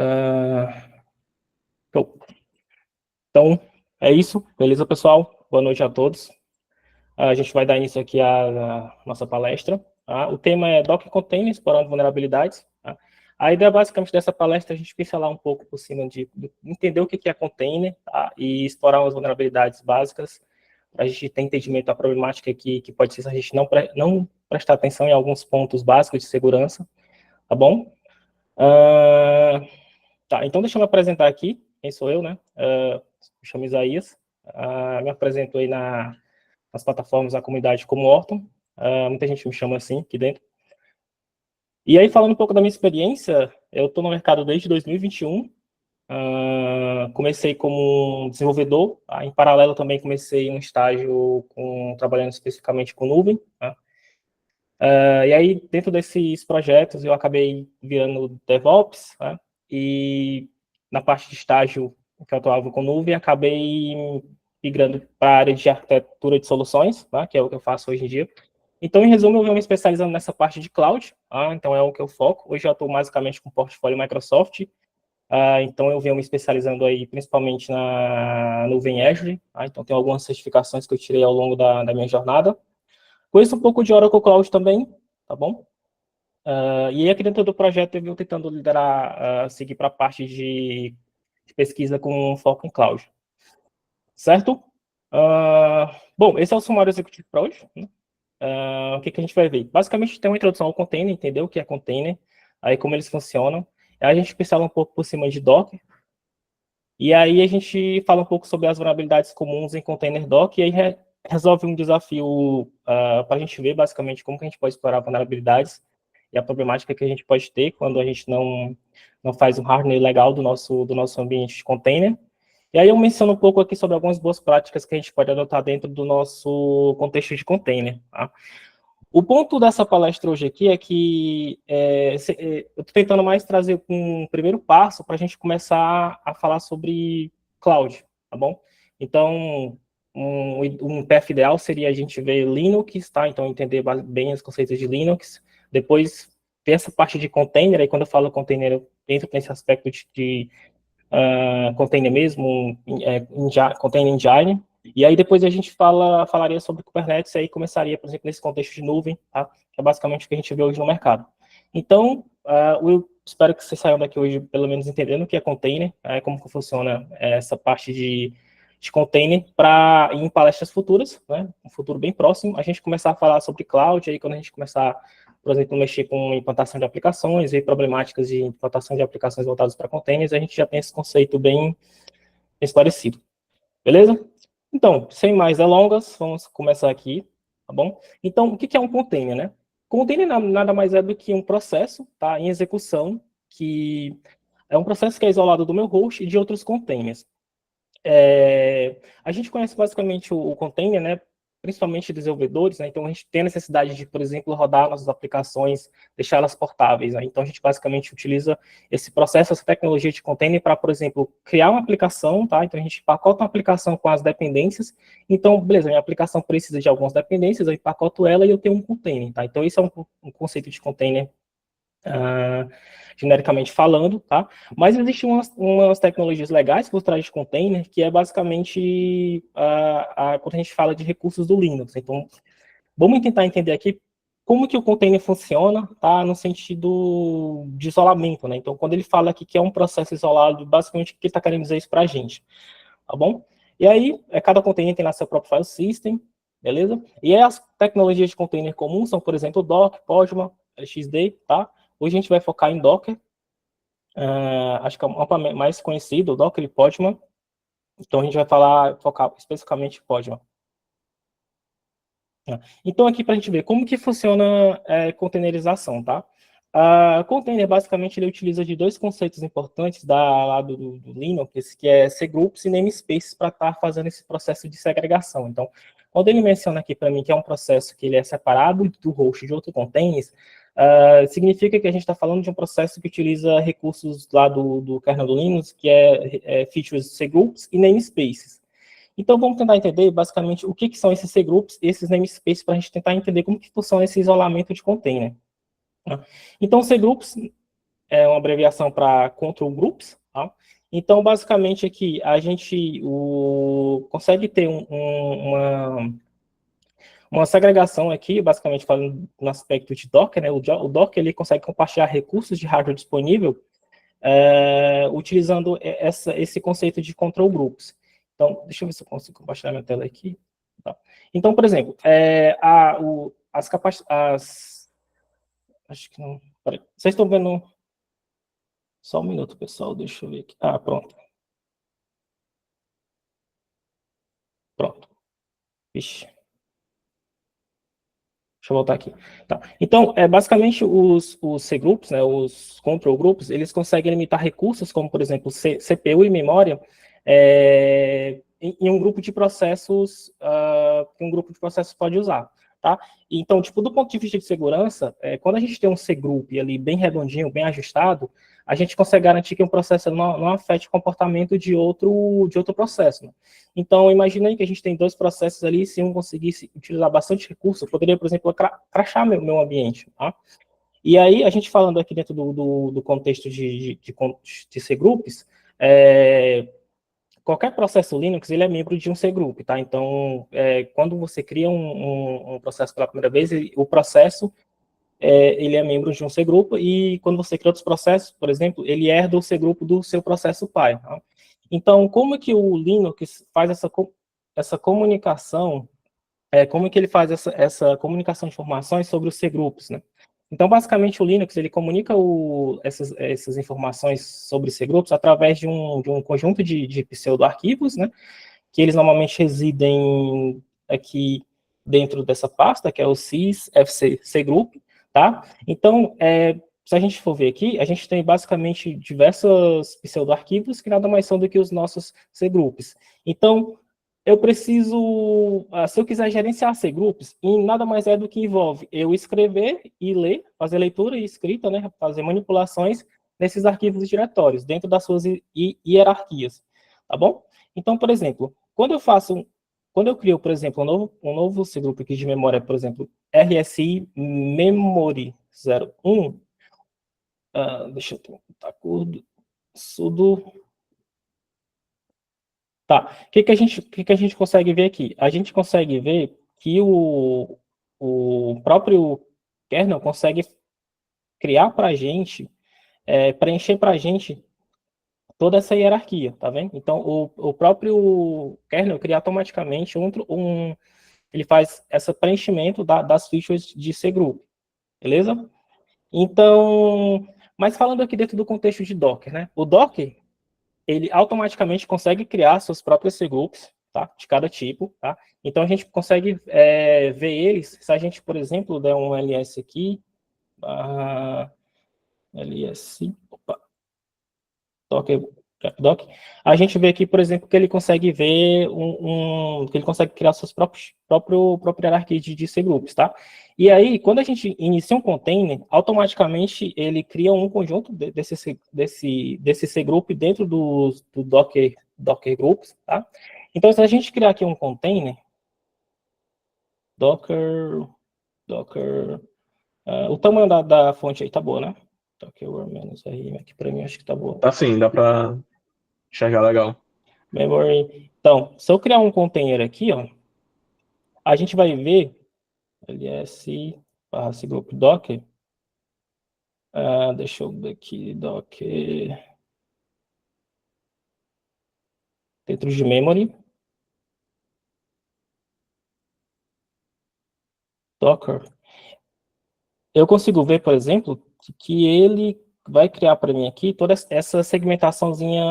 Ah, show. Então, é isso. Beleza, pessoal? Boa noite a todos. A gente vai dar início aqui à nossa palestra. Tá? O tema é Docker Container, explorando vulnerabilidades. Tá? A ideia basicamente dessa palestra é a gente pincelar um pouco por cima de entender o que é container, tá? E explorar umas vulnerabilidades básicas para a gente ter entendimento da problemática que pode ser se a gente não prestar atenção em alguns pontos básicos de segurança, tá bom? Tá, então deixa eu me apresentar aqui. Quem sou eu, né? Me chamo Isaías. Me apresento aí nas plataformas da comunidade como Orton. Muita gente me chama assim aqui dentro. E aí, falando um pouco da minha experiência, eu estou no mercado desde 2021. Comecei como desenvolvedor. Em paralelo, também comecei um estágio trabalhando especificamente com nuvem. Tá? E aí, dentro desses projetos, eu acabei virando DevOps, né? E na parte de estágio que eu atuava com nuvem, acabei migrando para a área de arquitetura de soluções, tá? Que é o que eu faço hoje em dia. Então, em resumo, eu venho me especializando nessa parte de cloud, tá? Então é o que eu foco. Hoje eu estou basicamente com portfólio Microsoft, então eu venho me especializando aí principalmente na nuvem Azure, tá? Então tem algumas certificações que eu tirei ao longo da minha jornada. Conheço um pouco de Oracle Cloud também, tá bom? E aí, aqui dentro do projeto, eu venho tentando liderar, seguir para a parte de pesquisa com foco em cloud. Certo? Bom, esse é o sumário executivo para hoje. Né? O que a gente vai ver? Basicamente, tem uma introdução ao container, entender o que é container, aí como eles funcionam. Aí a gente pincela um pouco por cima de Docker. E aí a gente fala um pouco sobre as vulnerabilidades comuns em container Docker, e aí resolve um desafio para a gente ver, basicamente, como que a gente pode explorar vulnerabilidades e a problemática que a gente pode ter quando a gente não faz um hardening legal do nosso ambiente de container. E aí eu menciono um pouco aqui sobre algumas boas práticas que a gente pode adotar dentro do nosso contexto de container. Tá? O ponto dessa palestra hoje aqui é que eu estou tentando mais trazer um primeiro passo para a gente começar a falar sobre cloud, tá bom? Então, um path ideal seria a gente ver Linux, tá? Então, entender bem os conceitos de Linux, depois ter essa parte de container, aí quando eu falo container, eu entro nesse aspecto de container mesmo, container engine, e aí depois a gente falaria sobre Kubernetes, e aí começaria, por exemplo, nesse contexto de nuvem, tá? Que é basicamente o que a gente vê hoje no mercado. Então, eu espero que vocês saiam daqui hoje, pelo menos, entendendo o que é container, como que funciona essa parte de container, para em palestras futuras, né? Um futuro bem próximo, a gente começar a falar sobre cloud, aí quando a gente começar, por exemplo, mexer com implantação de aplicações e problemáticas de implantação de aplicações voltadas para containers, a gente já tem esse conceito bem esclarecido. Beleza? Então, sem mais delongas, vamos começar aqui, tá bom? Então, o que é um container, né? Container nada mais é do que um processo, tá, em execução, que é um processo que é isolado do meu host e de outros containers. A gente conhece basicamente o container, né? Principalmente desenvolvedores, né? Então a gente tem a necessidade de, por exemplo, rodar nossas aplicações, deixá-las portáveis. Né? Então a gente basicamente utiliza esse processo, essa tecnologia de container para, por exemplo, criar uma aplicação, tá? Então a gente empacota uma aplicação com as dependências. Então, beleza, minha aplicação precisa de algumas dependências, eu empacoto ela e eu tenho um container, tá? Então esse é um conceito de container genericamente falando, tá? Mas existem umas tecnologias legais por trás de container, que é basicamente quando a gente fala de recursos do Linux. Então, vamos tentar entender aqui como que o container funciona, tá? No sentido de isolamento, né? Então, quando ele fala aqui que é um processo isolado, basicamente, o que ele está querendo dizer isso para a gente, tá bom? E aí, cada container tem lá seu próprio file system, beleza? E aí, as tecnologias de container comuns são, por exemplo, Docker, Postman, LXD, tá? Hoje a gente vai focar em Docker, acho que é o mais conhecido, o Docker e Podman. Então a gente vai focar especificamente em Podman. Então aqui para a gente ver como que funciona containerização, tá? Container, basicamente, ele utiliza de dois conceitos importantes lá do Linux, que é cgroups e namespaces, para estar fazendo esse processo de segregação. Então, quando ele menciona aqui para mim que é um processo que ele é separado do host de outro containers, significa que a gente está falando de um processo que utiliza recursos lá do kernel do Linux, que é features cgroups e namespaces. Então, vamos tentar entender, basicamente, o que são esses cgroups e esses namespaces, para a gente tentar entender como que funciona esse isolamento de container. Então, cgroups é uma abreviação para Control Groups, tá? Então, basicamente, aqui, a gente consegue ter uma segregação aqui, basicamente falando no aspecto de Docker, né? O Docker, ele consegue compartilhar recursos de hardware disponível utilizando esse conceito de control groups. Então, deixa eu ver se eu consigo compartilhar minha tela aqui. Tá. Então, por exemplo, as capacidades... Acho que não... Peraí. Vocês estão vendo... Só um minuto, pessoal, deixa eu ver aqui. Ah, pronto. Pronto. Vixe. Deixa eu voltar aqui. Tá. Então, basicamente, os C-Groups, né, os control groups, eles conseguem limitar recursos, como, por exemplo, CPU e memória, em um grupo de processos que um grupo de processos pode usar. Tá? Então, tipo, do ponto de vista de segurança, quando a gente tem um C-Group ali bem redondinho, bem ajustado, a gente consegue garantir que um processo não afete o comportamento de outro processo. Né? Então, imagina aí que a gente tem dois processos ali, se um conseguisse utilizar bastante recurso, eu poderia, por exemplo, crashar meu ambiente. Tá? E aí, a gente falando aqui dentro do contexto de C-Groups, qualquer processo Linux, ele é membro de um C-Group, tá? Então, quando você cria um processo pela primeira vez, o processo, ele é membro de um C-Grupo, e quando você cria outros processos, por exemplo, ele herda o C-Grupo do seu processo pai. Tá? Então, como é que o Linux faz essa comunicação, como é que ele faz essa comunicação de informações sobre os C-Grupos, né? Então, basicamente, o Linux, ele comunica essas informações sobre C-Grupos através de um conjunto de pseudo-arquivos, né? Que eles normalmente residem aqui dentro dessa pasta, que é o sysfc cgroup, tá? Então, se a gente for ver aqui, a gente tem basicamente diversos pseudo-arquivos que nada mais são do que os nossos cgroups. Então, eu preciso, se eu quiser gerenciar cgroups, nada mais é do que envolve eu escrever e ler, fazer leitura e escrita, né, fazer manipulações nesses arquivos e diretórios, dentro das suas hierarquias, tá bom? Então, por exemplo, quando eu crio, por exemplo, um novo cgroup aqui de memória, por exemplo, RSI memory 01, deixa eu tentar sudo. Tá, o que que a gente consegue ver aqui? A gente consegue ver que o próprio kernel consegue criar para a gente, preencher para a gente toda essa hierarquia, tá vendo? Então, o próprio kernel cria automaticamente ele faz esse preenchimento das fichas de cgroup, beleza? Então, mas falando aqui dentro do contexto de Docker, né? O Docker, ele automaticamente consegue criar suas próprias cgroups, tá? De cada tipo, tá? Então, a gente consegue ver eles, se a gente, por exemplo, der um ls aqui, ls, opa, Docker, Doc, a gente vê aqui, por exemplo, que ele consegue ver que ele consegue criar suas própria hierarquia de cgroups, tá? E aí, quando a gente inicia um container, automaticamente ele cria um conjunto desse cgroup dentro do Docker Groups, tá? Então, se a gente criar aqui um container, Docker, o tamanho da fonte aí tá boa, né? Docker menos RM aqui para mim acho que tá boa. Tá sim, dá para enxergar legal. Memory. Então, se eu criar um container aqui, ó, a gente vai ver ls/cgroup docker. Deixa eu ver aqui, docker dentro de memory. Docker. Eu consigo ver, por exemplo, que ele vai criar para mim aqui toda essa segmentaçãozinha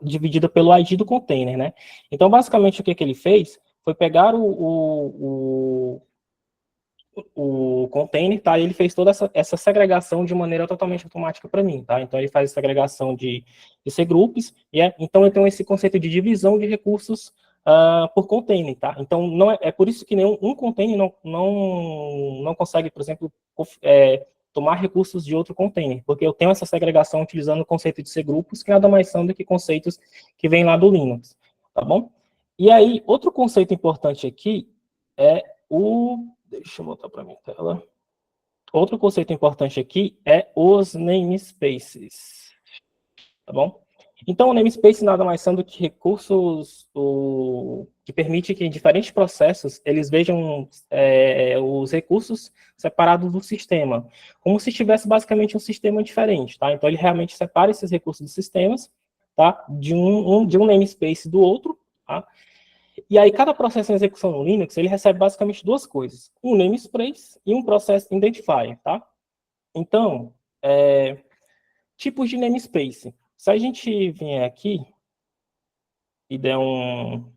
dividida pelo ID do container, né? Então, basicamente, o que ele fez foi pegar o container, tá? E ele fez toda essa segregação de maneira totalmente automática para mim, tá? Então ele faz a segregação de cgroups, então ele tem esse conceito de divisão de recursos por container, tá? Então não é por isso que nenhum container não consegue, por exemplo, tomar recursos de outro container, porque eu tenho essa segregação utilizando o conceito de cgrupos, que nada mais são do que conceitos que vêm lá do Linux, tá bom? E aí, outro conceito importante aqui é deixa eu voltar para minha tela. outro conceito importante aqui é os namespaces, tá bom? Então, o namespace nada mais são do que recursos que permite que diferentes processos eles vejam os recursos separados do sistema, como se tivesse basicamente um sistema diferente, tá? Então, ele realmente separa esses recursos dos sistemas, tá? De um namespace do outro, tá? E aí, cada processo em execução no Linux, ele recebe basicamente duas coisas, um namespace e um process identifier, tá? Então, tipos de namespace. Se a gente vier aqui e der um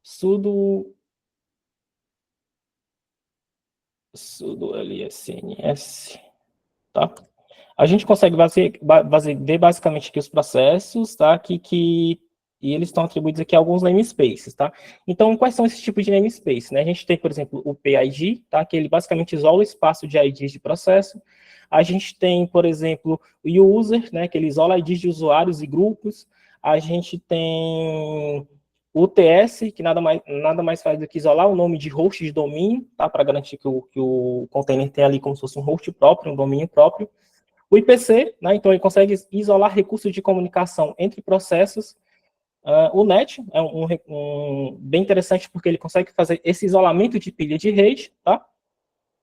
sudo lsns, tá? A gente consegue ver basicamente aqui os processos, tá? E eles estão atribuídos aqui a alguns namespaces, tá? Então, quais são esses tipos de namespace, né? A gente tem, por exemplo, o PID, tá? Que ele basicamente isola o espaço de IDs de processo. A gente tem, por exemplo, o user, né? Que ele isola IDs de usuários e grupos. A gente tem o UTS, que nada mais faz do que isolar o nome de host de domínio, tá? Para garantir que o container tem ali como se fosse um host próprio, um domínio próprio. O IPC, né, então ele consegue isolar recursos de comunicação entre processos. O NET é bem interessante porque ele consegue fazer esse isolamento de pilha de rede, tá?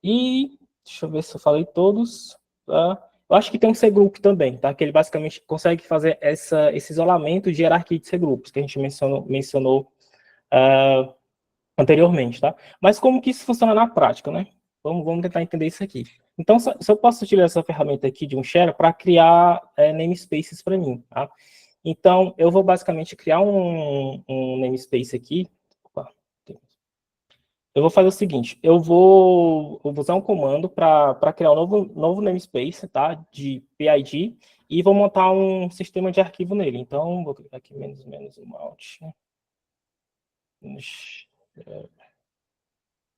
E, deixa eu ver se eu falei todos. Tá? Eu acho que tem um cgroup também, tá? Que ele basicamente consegue fazer esse isolamento de hierarquia de cgrupos, que a gente mencionou anteriormente, tá? Mas como que isso funciona na prática, né? Vamos tentar entender isso aqui. Então, se eu posso utilizar essa ferramenta aqui de um share para criar namespaces para mim, tá? Então, eu vou basicamente criar um namespace aqui. Opa, eu vou fazer o seguinte, eu vou usar um comando para criar um novo namespace, tá? De PID, e vou montar um sistema de arquivo nele. Então, vou clicar aqui menos mount, né?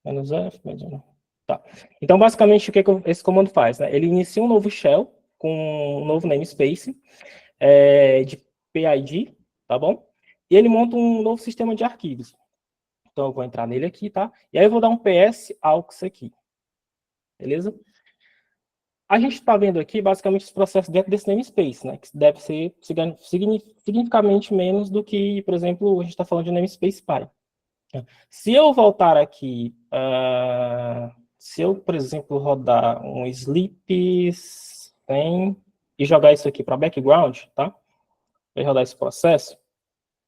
Menos F, menos... Tá. Então, basicamente, o que esse comando faz? Né? Ele inicia um novo shell com um novo namespace de PID, tá bom? E ele monta um novo sistema de arquivos. Então, eu vou entrar nele aqui, tá? E aí eu vou dar um PS aux aqui. Beleza? A gente está vendo aqui, basicamente, os processos dentro desse namespace, né? Que deve ser significativamente menos do que, por exemplo, a gente está falando de namespace pi. Se eu voltar aqui, se eu, por exemplo, rodar um sleep 100 e jogar isso aqui para background, tá? Vai rodar esse processo,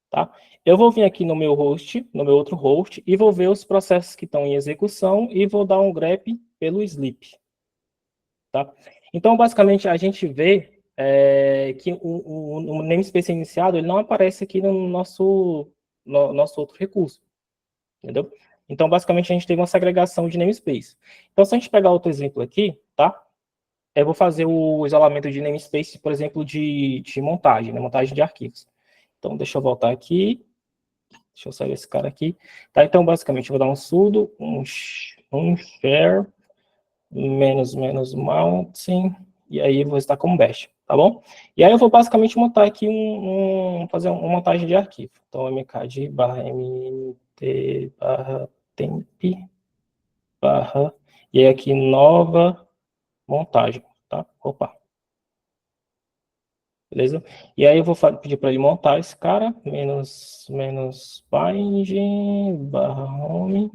tá? Eu vou vir aqui no meu host, no meu outro host, e vou ver os processos que estão em execução e vou dar um grep pelo sleep, tá? Então, basicamente, a gente vê que o namespace iniciado ele não aparece aqui no nosso outro recurso. Entendeu? Então, basicamente, a gente tem uma segregação de namespace. Então, se a gente pegar outro exemplo aqui, tá? Eu vou fazer o isolamento de namespace, por exemplo, de montagem, né? Montagem de arquivos. Então, deixa eu voltar aqui. Deixa eu sair esse cara aqui. Tá? Então, basicamente, eu vou dar um sudo, um share, menos mountain, e aí eu vou estar como bash, tá bom? E aí eu vou basicamente montar aqui fazer uma montagem de arquivo. Então, mkd barra mnt barra temp barra, e aí aqui nova montagem, tá? Opa. Beleza? E aí eu vou pedir para ele montar esse cara, menos bind barra home,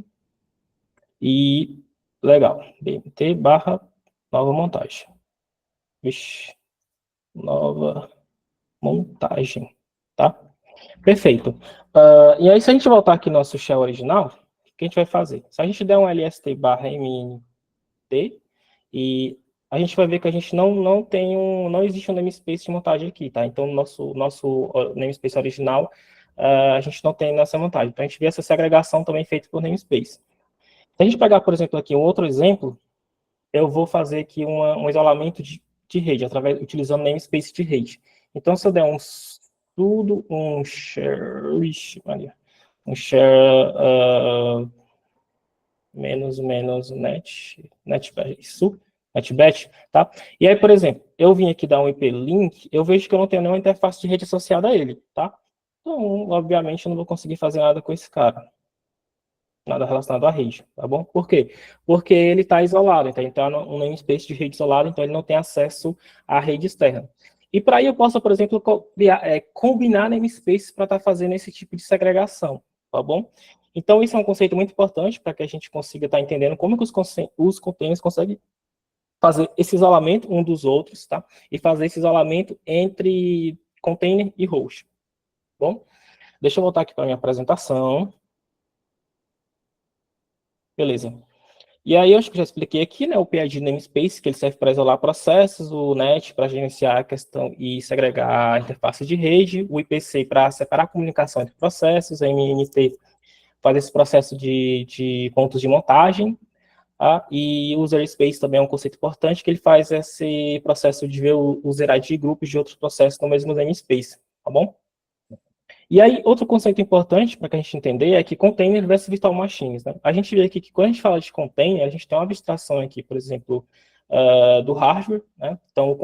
e legal, bmt barra nova montagem. Vixe, nova montagem, tá? Perfeito. E aí, se a gente voltar aqui no nosso shell original, o que a gente vai fazer? Se a gente der um lst barra mnt, e a gente vai ver que a gente não existe um namespace de montagem aqui, tá? Então, nosso namespace original, a gente não tem nessa montagem. Então, a gente vê essa segregação também feita por namespace. Se a gente pegar, por exemplo, aqui um outro exemplo, eu vou fazer aqui um isolamento de rede, utilizando namespace de rede. Então, se eu der um sudo, um share, netbat, tá? E aí, por exemplo, eu vim aqui dar um IP link, eu vejo que eu não tenho nenhuma interface de rede associada a ele, tá? Então, obviamente, eu não vou conseguir fazer nada com esse cara. Nada relacionado à rede, tá bom? Por quê? Porque ele está isolado, então ele está num namespace de rede isolado, então ele não tem acesso à rede externa. E para aí eu posso, por exemplo, combinar namespaces para estar fazendo esse tipo de segregação, tá bom? Então isso é um conceito muito importante para que a gente consiga estar entendendo como que os containers conseguem fazer esse isolamento um dos outros, tá? E fazer esse isolamento entre container e host, tá bom? Deixa eu voltar aqui para a minha apresentação. Beleza. E aí, eu acho que já expliquei aqui, né, o PID namespace, que ele serve para isolar processos, o NET para gerenciar a questão e segregar a interface de rede, o IPC para separar a comunicação entre processos, a MNT faz esse processo de pontos de montagem, tá? E o user space também é um conceito importante, que ele faz esse processo de ver o user ID grupos de outros processos no mesmo namespace, tá bom? E aí, outro conceito importante para que a gente entender é que container versus virtual machines, né? A gente vê aqui que quando a gente fala de container, a gente tem uma abstração aqui, por exemplo, do hardware, né? Então,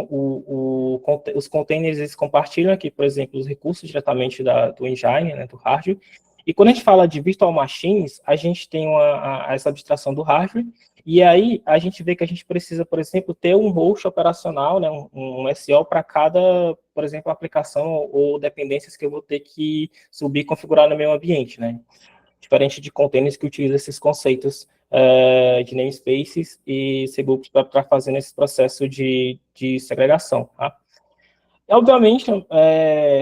os containers, eles compartilham aqui, por exemplo, os recursos diretamente do engine, né, do hardware. E quando a gente fala de virtual machines, a gente tem essa abstração do hardware, e aí a gente vê que a gente precisa, por exemplo, ter um host operacional, né, um SO para cada, por exemplo, aplicação ou dependências que eu vou ter que subir e configurar no meu ambiente, né? Diferente de containers que utilizam esses conceitos de namespaces e cgroups para fazer esse processo de segregação, tá? Obviamente,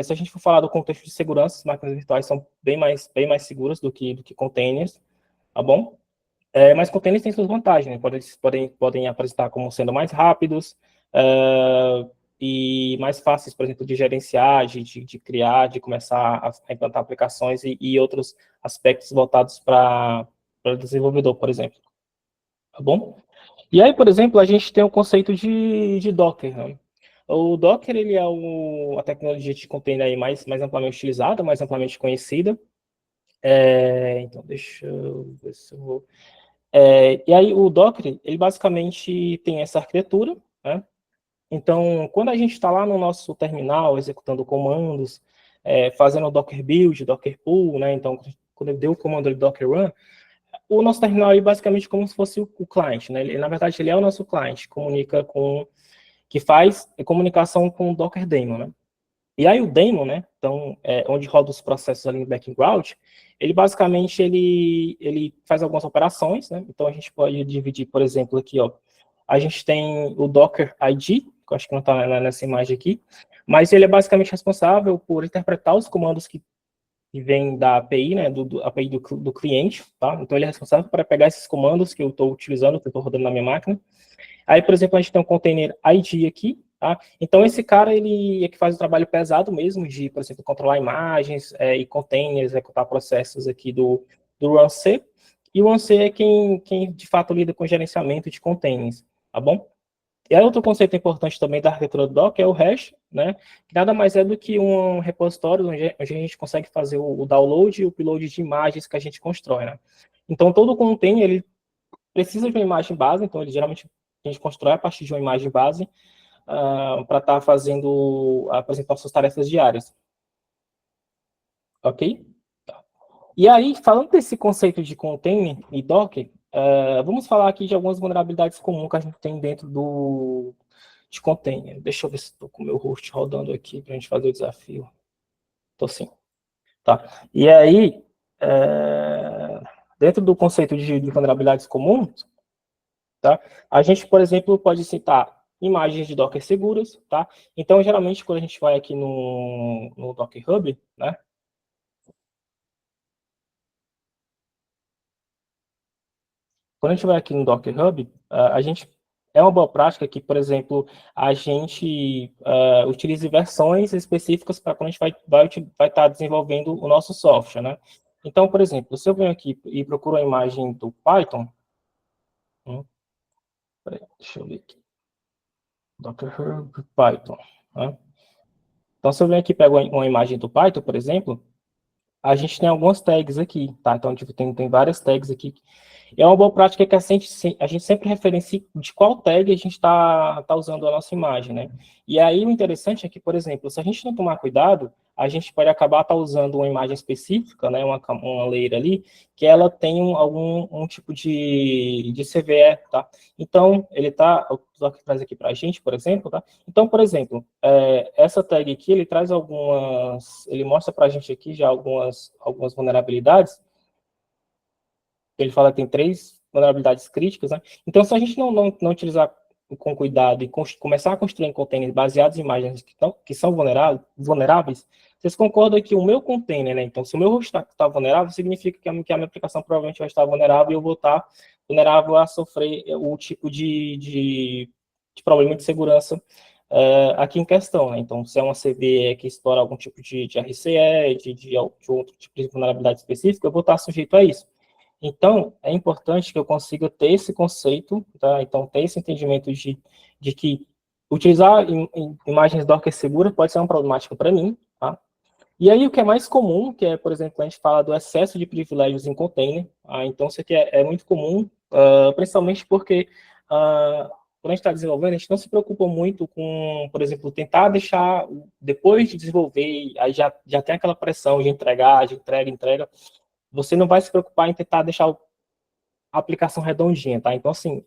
se a gente for falar do contexto de segurança, as máquinas virtuais são bem mais seguras do que containers, tá bom? Mas containers têm suas vantagens, né? Podem apresentar como sendo mais rápidos e mais fáceis, por exemplo, de gerenciar, de criar, de começar a implantar aplicações e outros aspectos voltados para o desenvolvedor, por exemplo. Tá bom? E aí, por exemplo, a gente tem o conceito de Docker, né? O Docker, ele é a tecnologia de container aí mais amplamente utilizada, mais amplamente conhecida. Então, deixa eu ver se eu vou... e aí, o Docker, ele basicamente tem essa arquitetura, né? Então, quando a gente está lá no nosso terminal, executando comandos, fazendo o Docker build, Docker pull, né? Então, quando eu dei o comando de Docker run, o nosso terminal é basicamente como se fosse o cliente, né? Na verdade, ele é o nosso cliente, que faz comunicação com o Docker Daemon, né? E aí o daemon, né, então, onde roda os processos ali no background, ele basicamente ele faz algumas operações, né? Então a gente pode dividir, por exemplo, aqui, ó, a gente tem o Docker ID, que eu acho que não está nessa imagem aqui, mas ele é basicamente responsável por interpretar os comandos que vêm da API, né, do API do cliente, tá? Então ele é responsável para pegar esses comandos que eu estou utilizando, que eu estou rodando na minha máquina. Aí, por exemplo, a gente tem um container ID aqui, tá? Então, esse cara, ele é que faz o trabalho pesado mesmo de, por exemplo, controlar imagens e containers, executar processos aqui do RunC. E o RunC é quem, de fato, lida com gerenciamento de containers, tá bom? E aí, outro conceito importante também da arquitetura do Docker é o hash, né? Que nada mais é do que um repositório onde a gente consegue fazer o download e o upload de imagens que a gente constrói, né? Então, todo container, ele precisa de uma imagem base, então ele geralmente a gente constrói a partir de uma imagem base para estar fazendo, apresentar suas tarefas diárias. Ok? E aí, falando desse conceito de container e Docker, vamos falar aqui de algumas vulnerabilidades comuns que a gente tem dentro de container. Deixa eu ver se estou com o meu host rodando aqui para a gente fazer o desafio. Estou sim. Tá. E aí, dentro do conceito de vulnerabilidades comuns, tá? A gente, por exemplo, pode citar imagens de Docker seguras, tá? Então, geralmente, quando a gente vai aqui no Docker Hub, né? Quando a gente vai aqui no Docker Hub, a gente é uma boa prática que, por exemplo, a gente utilize versões específicas para quando a gente vai estar desenvolvendo o nosso software, né? Então, por exemplo, se eu venho aqui e procuro a imagem do Python, deixa eu ver aqui, Docker Hub Python, né? Então, se eu venho aqui e pego uma imagem do Python, por exemplo, a gente tem algumas tags aqui, tá? Então, tipo, tem várias tags aqui. E é uma boa prática que a gente sempre referencia de qual tag a gente está usando a nossa imagem, né? E aí, o interessante é que, por exemplo, se a gente não tomar cuidado, a gente pode acabar usando uma imagem específica, né, uma layer ali, que ela tem algum tipo de CVE, tá? Então, ele tá, o Docker traz aqui para a gente, por exemplo, tá? Então, por exemplo, essa tag aqui, ele mostra para a gente aqui já algumas vulnerabilidades. Ele fala que tem 3 vulnerabilidades críticas, né? Então, se a gente não utilizar com cuidado e começar a construir containers baseados em imagens que são vulneráveis, vocês concordam que o meu container, né? Então, se o meu host está vulnerável, significa que a minha aplicação provavelmente vai estar vulnerável e eu vou estar vulnerável a sofrer o tipo de problema de segurança aqui em questão, né? Então, se é uma CVE que explora algum tipo de RCE, de outro tipo de vulnerabilidade específica, eu vou estar sujeito a isso. Então, é importante que eu consiga ter esse conceito, tá? Então, ter esse entendimento de que utilizar imagens Docker segura pode ser uma problemática para mim, tá? E aí, o que é mais comum, que é, por exemplo, a gente fala do excesso de privilégios em container, então isso aqui é muito comum, principalmente porque quando a gente está desenvolvendo, a gente não se preocupa muito com, por exemplo, tentar deixar, depois de desenvolver, aí já tem aquela pressão de entregar, de entrega, você não vai se preocupar em tentar deixar a aplicação redondinha, tá? Então, assim,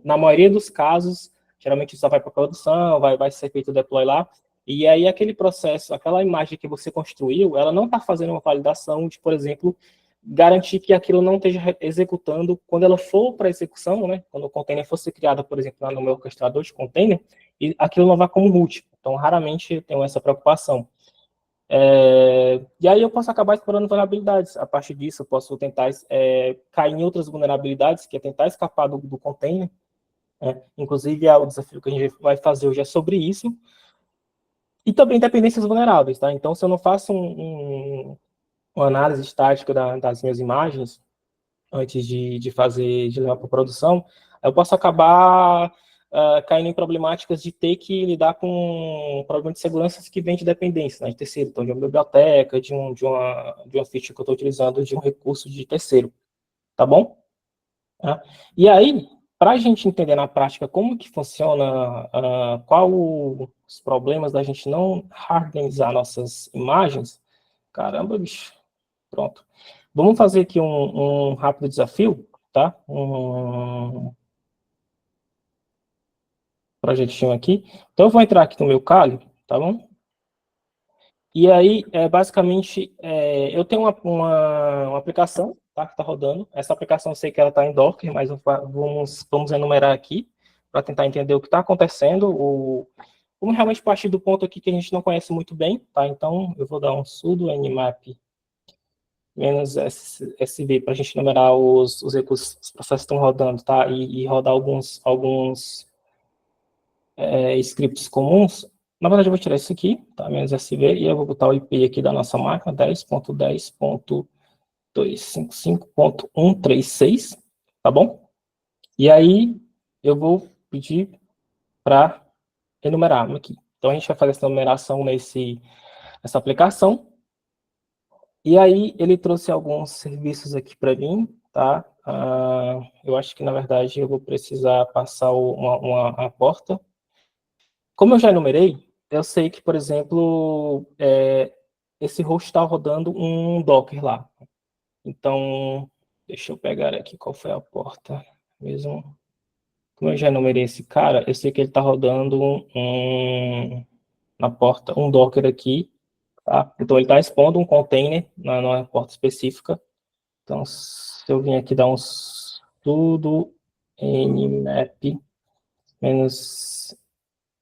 na maioria dos casos, geralmente só vai para produção, vai ser feito o deploy lá, e aí aquele processo, aquela imagem que você construiu, ela não está fazendo uma validação de, por exemplo, garantir que aquilo não esteja executando quando ela for para execução, né? Quando o container fosse criado, por exemplo, lá no meu orquestrador de container, e aquilo não vai como root. Então, raramente eu tenho essa preocupação. E aí eu posso acabar explorando vulnerabilidades. A partir disso, eu posso tentar cair em outras vulnerabilidades, que é tentar escapar do container. Inclusive, o desafio que a gente vai fazer hoje é sobre isso. E também dependências vulneráveis, tá? Então, se eu não faço uma análise estática das minhas imagens, antes de levar para produção, eu posso acabar caindo em problemáticas de ter que lidar com problemas de segurança que vem de dependência, né, de terceiro, então de uma biblioteca, de uma feature que eu estou utilizando, de um recurso de terceiro, tá bom? E aí, para a gente entender na prática como que funciona, qual os problemas da gente não harmonizar nossas imagens, caramba, bicho, pronto. Vamos fazer aqui um rápido desafio, tá? Um projetinho aqui. Então, eu vou entrar aqui no meu Kali, tá bom? E aí, basicamente, eu tenho uma aplicação, tá, que está rodando. Essa aplicação eu sei que ela está em Docker, mas vamos enumerar aqui para tentar entender o que está acontecendo. Vamos realmente partir do ponto aqui que a gente não conhece muito bem, tá? Então, eu vou dar um sudo nmap menos SV para a gente numerar os recursos, os processos que estão rodando, tá? E rodar alguns scripts comuns. Na verdade, eu vou tirar isso aqui, tá? Menos SV, e eu vou botar o IP aqui da nossa máquina, 10.10.255.136, tá bom? E aí, eu vou pedir para enumerar aqui. Então, a gente vai fazer essa numeração nessa aplicação. E aí, ele trouxe alguns serviços aqui para mim, tá? Eu acho que, na verdade, eu vou precisar passar uma porta. Como eu já enumerei, eu sei que, por exemplo, esse host está rodando um Docker lá. Então, deixa eu pegar aqui qual foi a porta mesmo. Como eu já enumerei esse cara, eu sei que ele está rodando na porta um Docker aqui, tá? Então, ele está expondo um container numa porta específica. Então, se eu vim aqui dar um sudo nmap menos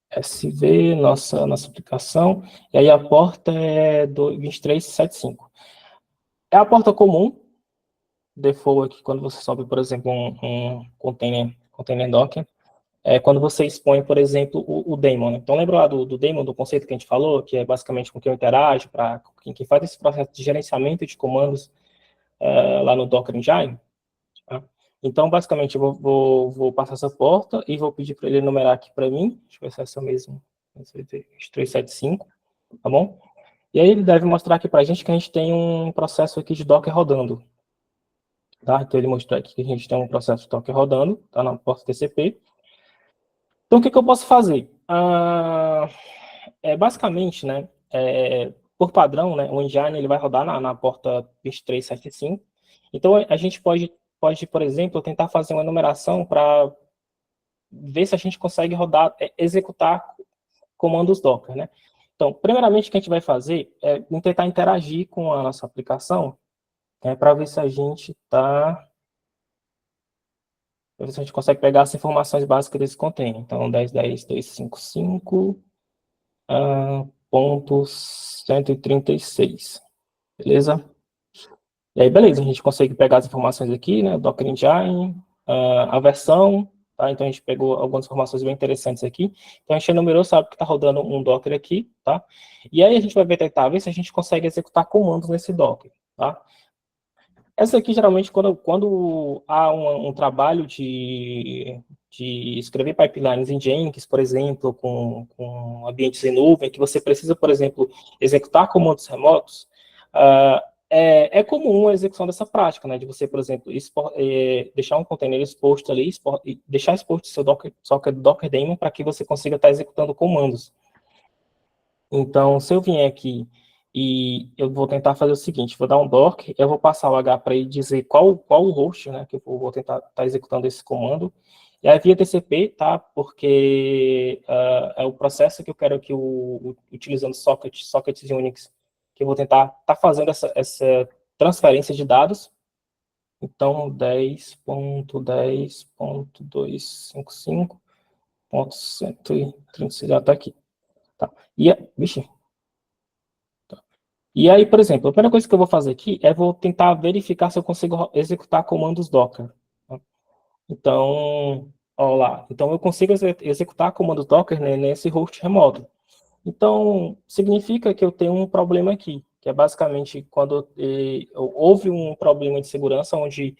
SV, nossa aplicação, e aí a porta é 2375. É a porta comum, default aqui, quando você sobe, por exemplo, um container Docker, quando você expõe, por exemplo, o daemon. Então, lembra lá do daemon, do conceito que a gente falou, que é basicamente com quem eu interajo, para quem faz esse processo de gerenciamento de comandos lá no Docker Engine? Tá? Então, basicamente, eu vou passar essa porta e vou pedir para ele enumerar aqui para mim. Deixa eu ver se é essa mesmo. 375, tá bom? E aí ele deve mostrar aqui para a gente que a gente tem um processo aqui de Docker rodando. Tá? Então, ele mostrou aqui que a gente tem um processo de Docker rodando, tá na porta TCP. Então, o que eu posso fazer? Basicamente, né, por padrão, né, o engine ele vai rodar na porta 2375. Então, a gente pode, por exemplo, tentar fazer uma enumeração para ver se a gente consegue rodar, executar comandos Docker, né? Então, primeiramente, o que a gente vai fazer é tentar interagir com a nossa aplicação, para ver se a gente ver se a gente consegue pegar as informações básicas desse container. Então, 10.10.255, ponto 136, beleza? E aí, beleza, a gente consegue pegar as informações aqui, né? Docker Engine, a versão, tá? Então, a gente pegou algumas informações bem interessantes aqui. Então, a gente enumerou, sabe que está rodando um Docker aqui, tá? E aí, a gente vai tentar ver se a gente consegue executar comandos nesse Docker, tá? Essa aqui, geralmente, quando há um trabalho de escrever pipelines em Jenkins, por exemplo, com ambientes em nuvem, que você precisa, por exemplo, executar comandos remotos, é comum a execução dessa prática, né? De você, por exemplo, deixar um container exposto ali, deixar exposto o seu Docker daemon para que você consiga estar executando comandos. Então, se eu vier aqui e eu vou tentar fazer o seguinte, vou dar um docker, eu vou passar o H para ele dizer qual o host, né, que eu vou tentar estar executando esse comando, e aí via TCP, tá, porque é o processo que eu quero que utilizando sockets Unix, que eu vou tentar estar fazendo essa transferência de dados. Então, 10.10.255.136 já está aqui. Tá. Vixe. E aí, por exemplo, a primeira coisa que eu vou fazer aqui é vou tentar verificar se eu consigo executar comandos Docker. Tá? Então, ó lá. Então, eu consigo executar comandos Docker, né, nesse host remoto. Então, significa que eu tenho um problema aqui, que é basicamente quando houve um problema de segurança onde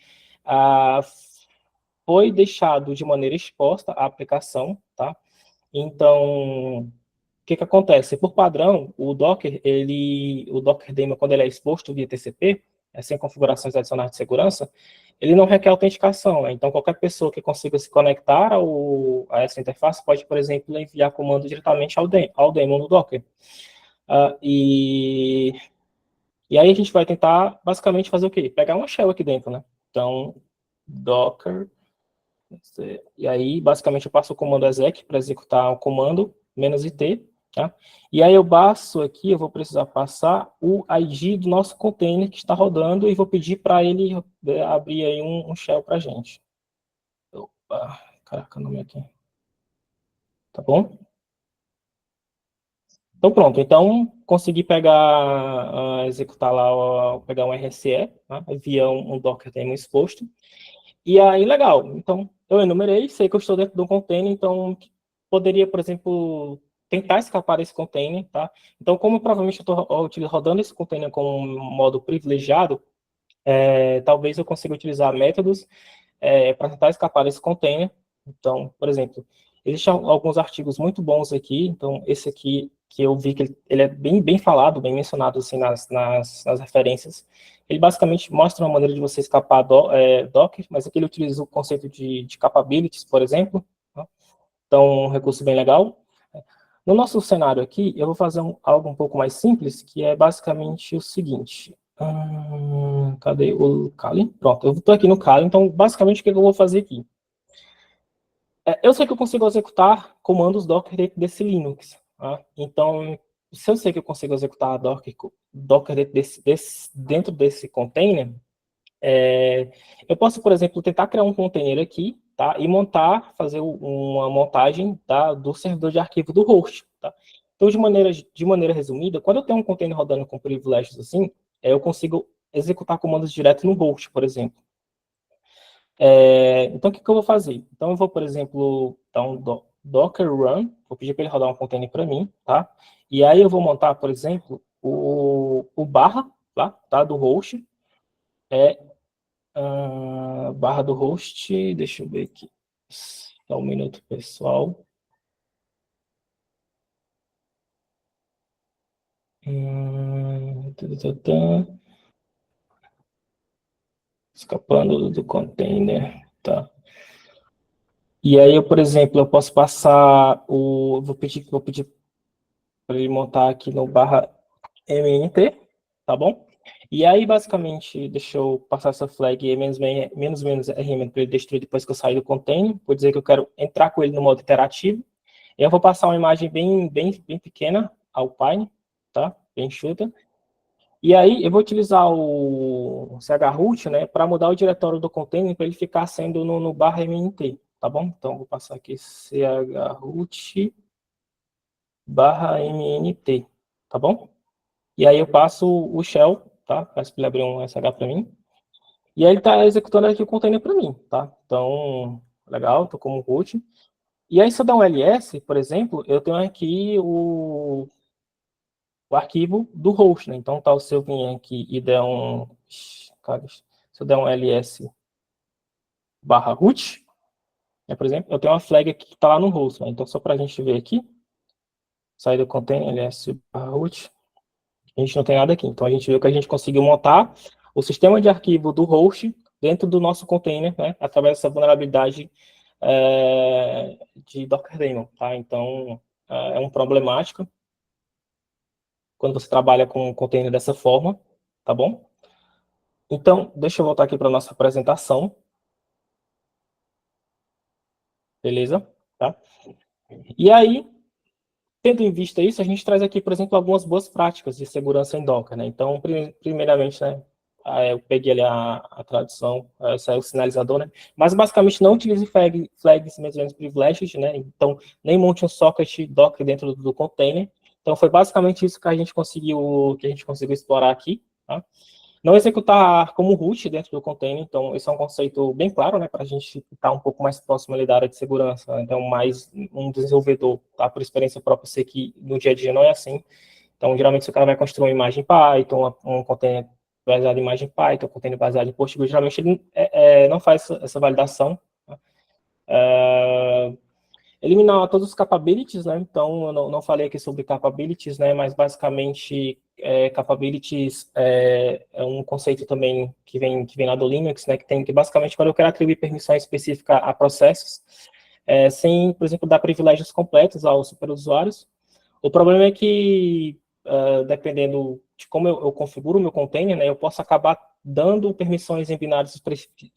foi deixado de maneira exposta a aplicação, tá? Então, o que acontece? Por padrão, o Docker daemon, quando ele é exposto via TCP, sem configurações adicionais de segurança, ele não requer autenticação, né? Então, qualquer pessoa que consiga se conectar a essa interface pode, por exemplo, enviar comando diretamente ao daemon do Docker. E aí a gente vai tentar, basicamente, fazer o quê? Pegar uma shell aqui dentro, né? Então, Docker, e aí, basicamente, eu passo o comando exec para executar o comando, -it, tá? E aí eu passo aqui, eu vou precisar passar o ID do nosso container que está rodando e vou pedir para ele abrir aí um shell para a gente. Opa, caraca, o nome aqui. Tá bom? Então pronto, então consegui executar lá, pegar um RSE, tá? Via um Docker daemon exposto. E aí, legal. Então, eu enumerei, sei que eu estou dentro de um container, então poderia, por exemplo, tentar escapar desse container, tá? Então, como provavelmente eu estou rodando esse container com um modo privilegiado, talvez eu consiga utilizar métodos para tentar escapar desse container. Então, por exemplo, existem alguns artigos muito bons aqui. Então, esse aqui, que eu vi que ele é bem falado, bem mencionado assim, nas referências. Ele basicamente mostra uma maneira de você escapar Docker, mas aqui ele utiliza o conceito de capabilities, por exemplo. Tá? Então, um recurso bem legal. No nosso cenário aqui, eu vou fazer algo um pouco mais simples, que é basicamente o seguinte. Cadê o Kali? Pronto, eu estou aqui no Kali, então basicamente o que eu vou fazer aqui? Eu sei que eu consigo executar comandos Docker dentro desse Linux. Tá? Então, se eu sei que eu consigo executar Docker dentro desse container, eu posso, por exemplo, tentar criar um container aqui, tá? E fazer uma montagem do servidor de arquivo do host, tá? Então, de maneira resumida, quando eu tenho um container rodando com privilégios assim, eu consigo executar comandos direto no host, por exemplo. Então, o que eu vou fazer? Então, eu vou, por exemplo, dar um Docker run, vou pedir para ele rodar um container para mim, tá? E aí eu vou montar, por exemplo, o barra, lá, tá? Do host, barra do host, deixa eu ver aqui, só um minuto, pessoal. Escapando do container, tá? E aí, por exemplo, eu posso passar vou pedir para ele montar aqui no barra mnt, tá bom? E aí, basicamente, deixa eu passar essa flag menos rm para ele destruir depois que eu sair do container. Vou dizer que eu quero entrar com ele no modo interativo. E eu vou passar uma imagem bem pequena ao Pine, tá? Bem enxuta. E aí, eu vou utilizar o chroot, né, para mudar o diretório do container para ele ficar sendo no barra mnt, tá bom? Então, vou passar aqui chroot barra mnt, tá bom? E aí eu passo o shell, tá? Peço para ele abrir um SH para mim. E aí ele está executando aqui o container para mim, tá? Então, legal, estou como root. E aí se eu der um ls, por exemplo, eu tenho aqui o arquivo do host, né? Então, tá, se eu vir aqui e der um... Se eu der um ls barra root, né, por exemplo, eu tenho uma flag aqui que está lá no host, né? Então, só para a gente ver aqui, sair do container, ls barra root, a gente não tem nada aqui. Então, a gente viu que a gente conseguiu montar o sistema de arquivo do host dentro do nosso container, né, através dessa vulnerabilidade de Docker Daemon, tá? Então, é uma problemática quando você trabalha com um container dessa forma, tá bom? Então, deixa eu voltar aqui para a nossa apresentação. Beleza? Tá? E aí, tendo em vista isso, a gente traz aqui, por exemplo, algumas boas práticas de segurança em Docker, né? Então, primeiramente, né, eu peguei ali a tradução, esse é o sinalizador, né? Mas, basicamente, não utilize flags menos privileges, né? Então, nem monte um socket Docker dentro do container. Então, foi basicamente isso que a gente conseguiu explorar aqui, tá? Não executar como root dentro do container, então esse é um conceito bem claro, né, para a gente estar um pouco mais próximo ali da área de segurança, né? Então mais um desenvolvedor, tá, por experiência própria, sei que no dia a dia não é assim, então geralmente se o cara vai construir uma imagem Python, um container baseado em imagem Python, um container baseado em Postgres, geralmente ele não faz essa validação, tá? Eliminar todos os capabilities, né? Então, eu não falei aqui sobre capabilities, né? Mas basicamente, capabilities é um conceito também que vem lá do Linux, né? Que basicamente quando eu quero atribuir permissão específica a processos, sem, por exemplo, dar privilégios completos aos superusuários. O problema é que, dependendo de como eu configuro o meu container, né? Eu posso acabar dando permissões em binários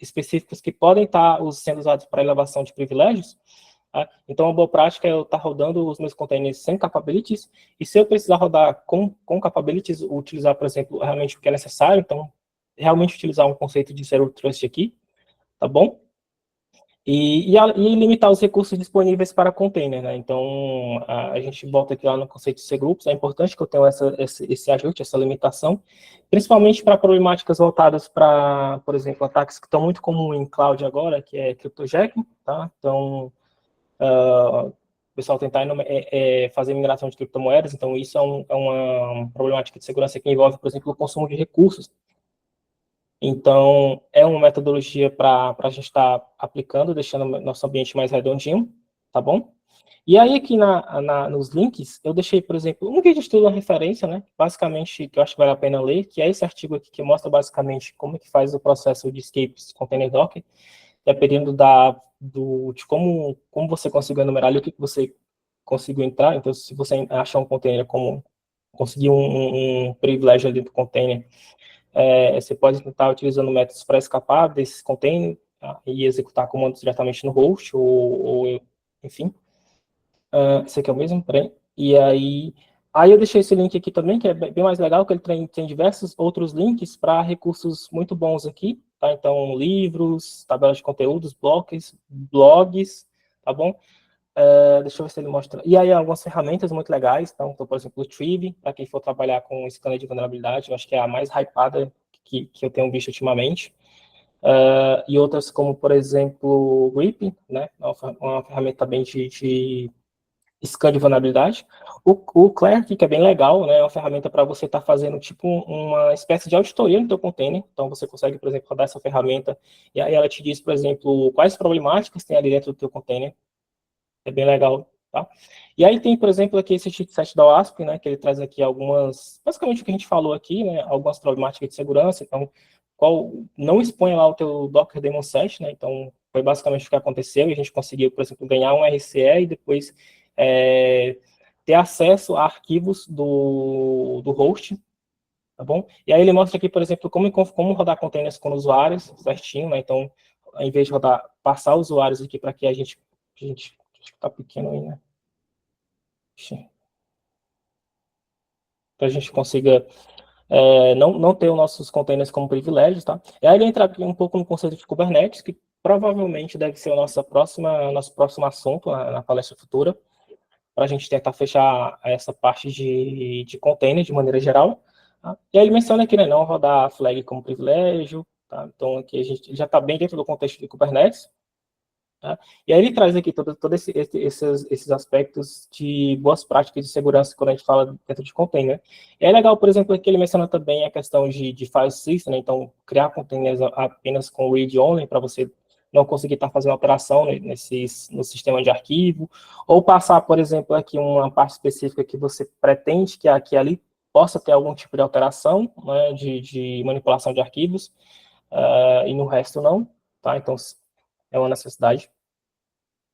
específicos que podem estar sendo usados para elevação de privilégios. Tá? Então, a boa prática é eu estar rodando os meus containers sem capabilities, e se eu precisar rodar com capabilities, utilizar, por exemplo, realmente o que é necessário, então, realmente utilizar um conceito de Zero Trust aqui, tá bom? E limitar os recursos disponíveis para container, né? Então, a gente volta aqui lá no conceito de C-Groups, é importante que eu tenha esse ajuste, essa limitação, principalmente para problemáticas voltadas para, por exemplo, ataques que estão muito comuns em cloud agora, que é cryptojacking, tá? Então, o pessoal tentar fazer migração de criptomoedas, então isso é uma problemática de segurança que envolve, por exemplo, o consumo de recursos. Então, é uma metodologia para a gente estar aplicando, deixando nosso ambiente mais redondinho, tá bom? E aí, aqui nos links, eu deixei, por exemplo, um vídeo de estudo, uma referência, né? Basicamente, que eu acho que vale a pena ler, que é esse artigo aqui, que mostra basicamente como que faz o processo de escapes container Docker, dependendo de como você conseguiu enumerar ali, o que você conseguiu entrar. Então, se você achar um container como conseguir um privilégio ali do container, você pode estar utilizando métodos para escapar desses containers, tá? E executar comandos diretamente no host, ou enfim. Esse aqui é o mesmo, peraí. E aí eu deixei esse link aqui também, que é bem mais legal, que ele tem diversos outros links para recursos muito bons aqui, tá? Então, livros, tabelas de conteúdos, blogs, tá bom? Deixa eu ver se ele mostra. E aí, algumas ferramentas muito legais. Então, por exemplo, o Trib, para quem for trabalhar com scanner de vulnerabilidade, eu acho que é a mais hypada que eu tenho visto ultimamente. E outras como, por exemplo, o Grip, né? Uma ferramenta também de scan de vulnerabilidade. O Clerk, que é bem legal, né? É uma ferramenta para você estar fazendo tipo uma espécie de auditoria no teu container. Então, você consegue, por exemplo, rodar essa ferramenta e aí ela te diz, por exemplo, quais problemáticas tem ali dentro do teu container. É bem legal, tá? E aí tem, por exemplo, aqui esse chipset da OASP, né, que ele traz aqui basicamente o que a gente falou aqui, né, algumas problemáticas de segurança. Então, não exponha lá o teu Docker Daemon Set, né? Então, foi basicamente o que aconteceu, e a gente conseguiu, por exemplo, ganhar um RCE e depois ter acesso a arquivos do host, tá bom? E aí ele mostra aqui, por exemplo, como rodar containers com usuários, certinho, né? Então, ao invés de rodar, passar usuários aqui para que a gente tá pequeno aí, né? Para a gente consiga não ter os nossos containers como privilégios, tá? E aí ele entra aqui um pouco no conceito de Kubernetes, que provavelmente deve ser o nosso próximo assunto na palestra futura, para a gente tentar fechar essa parte de container de maneira geral. Tá? E aí ele menciona aqui, né, não rodar a flag como privilégio, tá? Então aqui a gente já está bem dentro do contexto de Kubernetes. Tá? E aí ele traz aqui todos esses aspectos de boas práticas de segurança quando a gente fala dentro de container. E é legal, por exemplo, que ele menciona também a questão de file system, né? Então criar containers apenas com read-only, para você não conseguir estar fazendo operação no sistema de arquivo, ou passar, por exemplo, aqui uma parte específica que você pretende que aqui ali possa ter algum tipo de alteração, né, de manipulação de arquivos, e no resto não, tá? Então, é uma necessidade.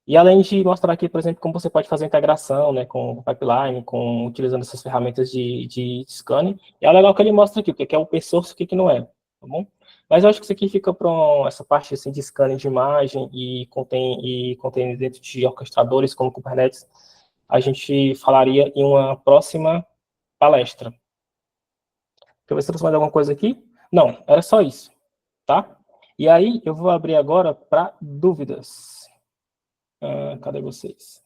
E além de mostrar aqui, por exemplo, como você pode fazer integração, né, com o pipeline, utilizando essas ferramentas de scanning. E é legal que ele mostra aqui o que é open source e o que não é, tá bom? Mas eu acho que isso aqui fica para essa parte assim, de scanning de imagem contém dentro de orquestradores como Kubernetes. A gente falaria em uma próxima palestra. Deixa eu ver se eu trouxe mais alguma coisa aqui. Não, era só isso, tá? E aí eu vou abrir agora para dúvidas. Cadê vocês?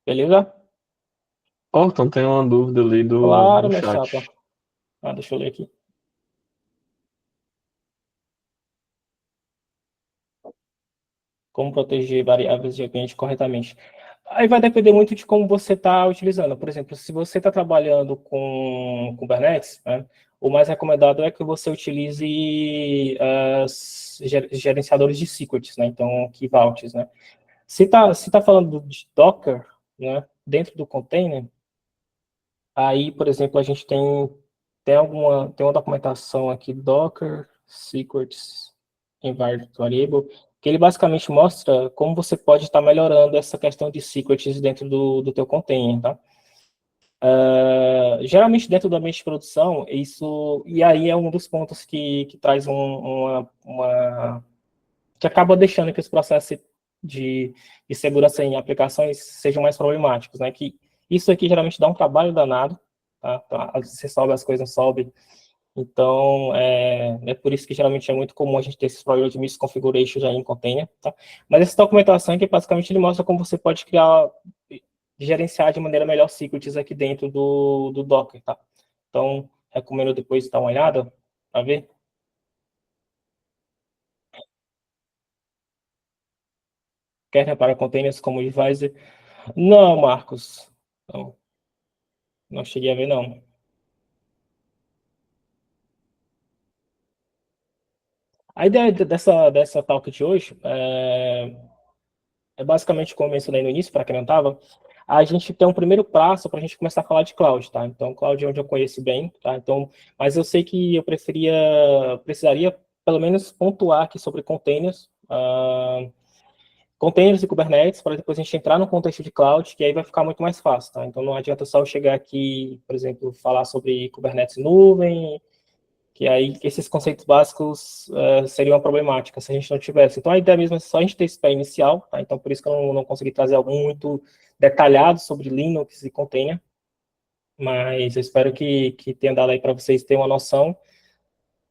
Beleza? Orton tem uma dúvida ali Claro, no meu chapa. chat. Deixa eu ler aqui. Como proteger variáveis de ambiente corretamente? Aí vai depender muito de como você está utilizando. Por exemplo, se você está trabalhando com Kubernetes, né, o mais recomendado é que você utilize gerenciadores de secrets, né, então key vaults, né. Se tá falando de Docker, né, dentro do container, aí, por exemplo, a gente tem uma documentação aqui, Docker Secrets Environment Variable, que ele basicamente mostra como você pode estar melhorando essa questão de secrets dentro do teu container, tá? Geralmente dentro do ambiente de produção, e aí é um dos pontos que traz que acaba deixando que os processos de segurança em aplicações sejam mais problemáticos, né? Que isso aqui geralmente dá um trabalho danado, tá? Você sobe as coisas, não sobe. Então, é por isso que geralmente é muito comum a gente ter esses problemas de misconfiguration já em container, tá? Mas essa documentação aqui, basicamente, ele mostra como você pode criar, gerenciar de maneira melhor secrets aqui dentro do Docker, tá? Então, recomendo depois dar uma olhada, para ver. Quer reparar containers como advisor? Não, Marcos. Não, não cheguei a ver, não. A ideia dessa talk de hoje é basicamente, como eu mencionei no início, para quem não estava, a gente tem um primeiro passo para a gente começar a falar de cloud, tá? Então, cloud é onde eu conheço bem, tá? Então, mas eu sei que eu precisaria pelo menos pontuar aqui sobre containers, containers e Kubernetes, para depois a gente entrar no contexto de cloud, que aí vai ficar muito mais fácil, tá? Então, não adianta só eu chegar aqui, por exemplo, falar sobre Kubernetes nuvem, que aí esses conceitos básicos seriam uma problemática se a gente não tivesse. Então, a ideia mesmo é só a gente ter esse pé inicial, tá? Então, por isso que eu não consegui trazer algo muito detalhado sobre Linux e container, mas eu espero que tenha dado aí para vocês terem uma noção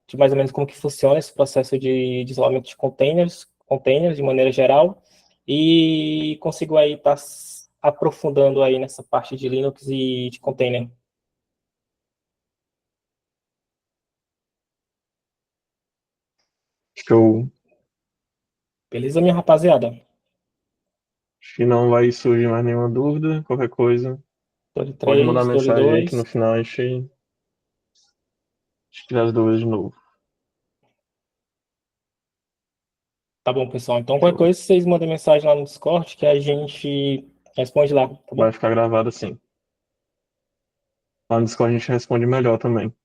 de mais ou menos como que funciona esse processo de isolamento de containers de maneira geral, e consigo aí estar aprofundando aí nessa parte de Linux e de container. Show. Beleza, minha rapaziada? Acho que não vai surgir mais nenhuma dúvida. Qualquer coisa, Torre pode mandar 3, Torre mensagem aí que 2. no final a gente tira as dúvidas de novo. Tá bom, pessoal. Então, qualquer Show. coisa, vocês mandem mensagem lá no Discord que a gente responde lá, tá Vai bom? ficar gravado assim. Lá no Discord a gente responde melhor também.